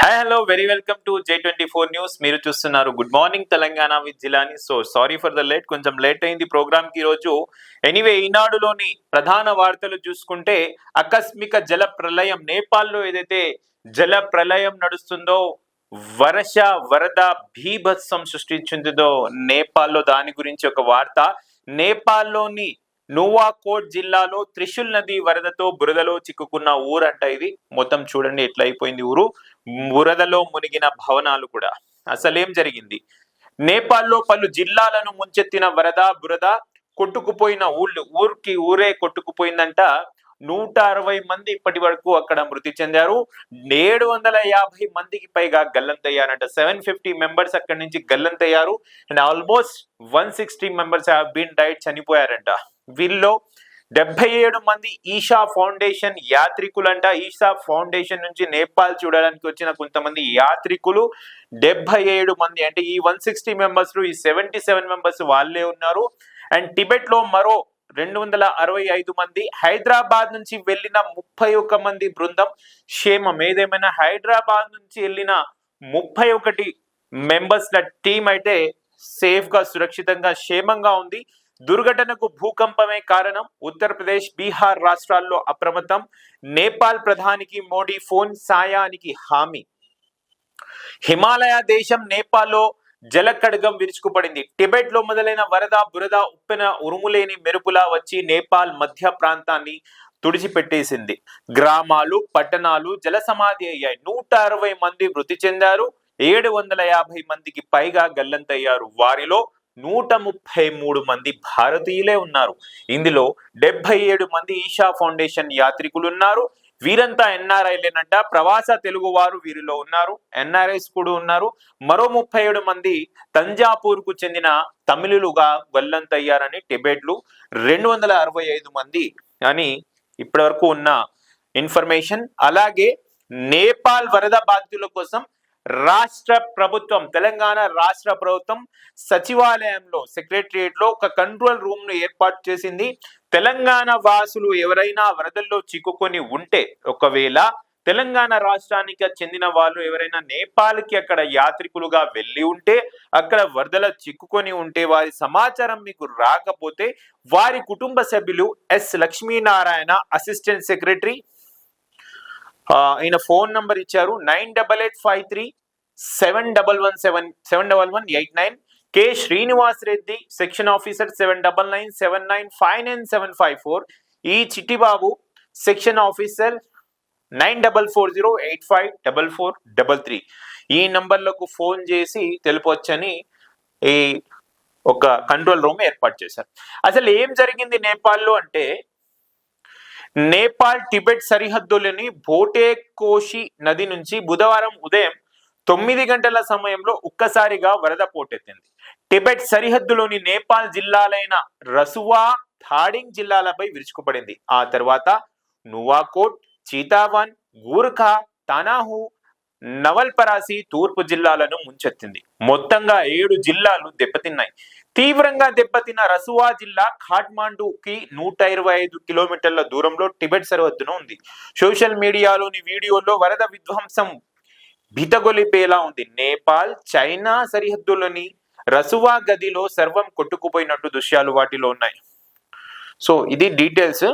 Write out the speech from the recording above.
Hi hello very welcome to J24 news. మీరు చూస్తున్నారు good morning Telangana with Jilani. So sorry for the late, కొంచెం late అయింది programme కి రోజు. ఎనీవే, ఈనాడులోని ప్రధాన వార్తలు చూసుకుంటే ఆకస్మిక జల ప్రళయం, నేపాల్లో ఏదైతే జల ప్రళయం నడుస్తుందో, వరద భీభత్సం సృష్టించిందో నేపాల్లో, దాని గురించి ఒక వార్త. నేపాల్లోని నువాకోట్ జిల్లాలో త్రిశూల్ నది వరదతో బురదలో చిక్కుకున్న ఊరంట ఇది. మొత్తం చూడండి ఎట్లా అయిపోయింది ఊరు, బురదలో మునిగిన భవనాలు కూడా. అసలేం జరిగింది? నేపాల్లో పలు జిల్లాలను ముంచెత్తిన బురద కొట్టుకుపోయిన ఊరికి ఊరే కొట్టుకుపోయిందంట. 160 మంది ఇప్పటి వరకు అక్కడ మృతి చెందారు. 750 మందికి పైగా గల్లంతయ్యారంట. 750 మెంబర్స్ అక్కడి నుంచి గల్లంతయ్యారు. And almost 160 members have been died, చనిపోయారంట. వీళ్ళలో 77 మంది ఈషా ఫౌండేషన్ యాత్రికులంట. ఈషా ఫౌండేషన్ నుంచి నేపాల్ చూడడానికి వచ్చిన కొంతమంది యాత్రికులు 77 మంది. అంటే ఈ 160 మెంబర్స్ ఈ 77 మెంబర్స్ వాళ్ళే ఉన్నారు. అండ్ టిబెట్ లో మరో 265 మంది, హైదరాబాద్ నుంచి వెళ్ళిన 31 మంది బృందం క్షేమం. ఏదేమైనా హైదరాబాద్ నుంచి వెళ్ళిన 31 మెంబర్స్ల టీం అయితే సేఫ్ గా, సురక్షితంగా, క్షేమంగా ఉంది. దుర్ఘటనకు భూకంపమే కారణం. ఉత్తరప్రదేశ్, బీహార్ రాష్ట్రాల్లో అప్రమత్తం. నేపాల్ ప్రధానికి మోడీ ఫోన్, సాయానికి హామీ. హిమాలయ దేశం నేపాల్లో జలకడగం విరుచుకుపడింది. టిబెట్ లో మొదలైన బురద ఉప్పెన ఉరుములేని మెరుపులా వచ్చి నేపాల్ మధ్య ప్రాంతాన్ని తుడిచిపెట్టేసింది. గ్రామాలు, పట్టణాలు జల సమాధి అయ్యాయి. 160 మంది మృతి చెందారు. 750 మందికి పైగా గల్లంతయ్యారు. వారిలో 133 మంది భారతీయులే ఉన్నారు. ఇందులో 77 మంది ఈషా ఫౌండేషన్ యాత్రికులు ఉన్నారు. వీరంతా ఎన్ఆర్ఐలేనంట. ప్రవాస తెలుగు వారు వీరిలో ఉన్నారు, ఎన్ఆర్ఐస్ కూడా ఉన్నారు. మరో 37 మంది తంజాపూర్ కు చెందిన తమిళులుగా గల్లంతయ్యారని టిబెట్లు. 265 మంది అని ఇప్పటి వరకు ఉన్న ఇన్ఫర్మేషన్. అలాగే నేపాల్ వరద బాధితుల కోసం రాష్ట్ర ప్రభుత్వం, తెలంగాణ రాష్ట్ర ప్రభుత్వం సచివాలయంలో, సెక్రటరియట్ లో ఒక కంట్రోల్ రూమ్ ను ఏర్పాటు చేసింది. తెలంగాణ వాసులు ఎవరైనా వరదల్లో చిక్కుకొని ఉంటే, ఒకవేళ తెలంగాణ రాష్ట్రానికి చెందిన వాళ్ళు ఎవరైనా నేపాల్ కి అక్కడ యాత్రికులుగా వెళ్ళి ఉంటే, అక్కడ వరదల చిక్కుకొని ఉంటే, వారి సమాచారం మీకు రాకపోతే వారి కుటుంబ సభ్యులు ఎస్ లక్ష్మీనారాయణ, అసిస్టెంట్ సెక్రటరీ, ఈయన ఫోన్ నంబర్ ఇచ్చారు 988371171189. K Srinivas Reddy, section officer 7997959754. ఈ చిట్టిబాబు, సెక్షన్ ఆఫీసర్ 9440854433. ఈ నంబర్లకు ఫోన్ చేసి తెలుపొచ్చని ఈ ఒక కంట్రోల్ రూమ్ ఏర్పాటు చేశారు. అసలు ఏం జరిగింది నేపాల్లో అంటే, నేపాల్ టిబెట్ సరిహద్దులని భోటేకోషి నది నుంచి బుధవారం ఉదయం 9 గంటల సమయంలో ఒక్కసారిగా వరద పోటెత్తింది. టిబెట్ సరిహద్దులోని నేపాల్ జిల్లాలైన రసువా, థాడింగ్ జిల్లాలపై విరుచుకుపడింది. ఆ తర్వాత నువాకోట్, చీతావన్, గూర్ఖా, తనాహు, నవల్పరాసి తూర్పు జిల్లాలను ముంచెత్తింది. మొత్తంగా 7 జిల్లాలు దెబ్బతిన్నాయి. తీవ్రంగా దెబ్బతిన్న రసువా జిల్లా ఖాట్మాండుకి 125 కిలోమీటర్ల దూరంలో టిబెట్ సరిహద్దున ఉంది. సోషల్ మీడియాలోని వీడియోలో వరద విధ్వంసం భితగొలిపేలా ఉంది. నేపాల్, చైనా సరిహద్దులోని రసువా గదిలో సర్వం కొట్టుకుపోయినట్టు దృశ్యాలు వాటిలో ఉన్నాయి. సో ఇది డీటెయిల్స్.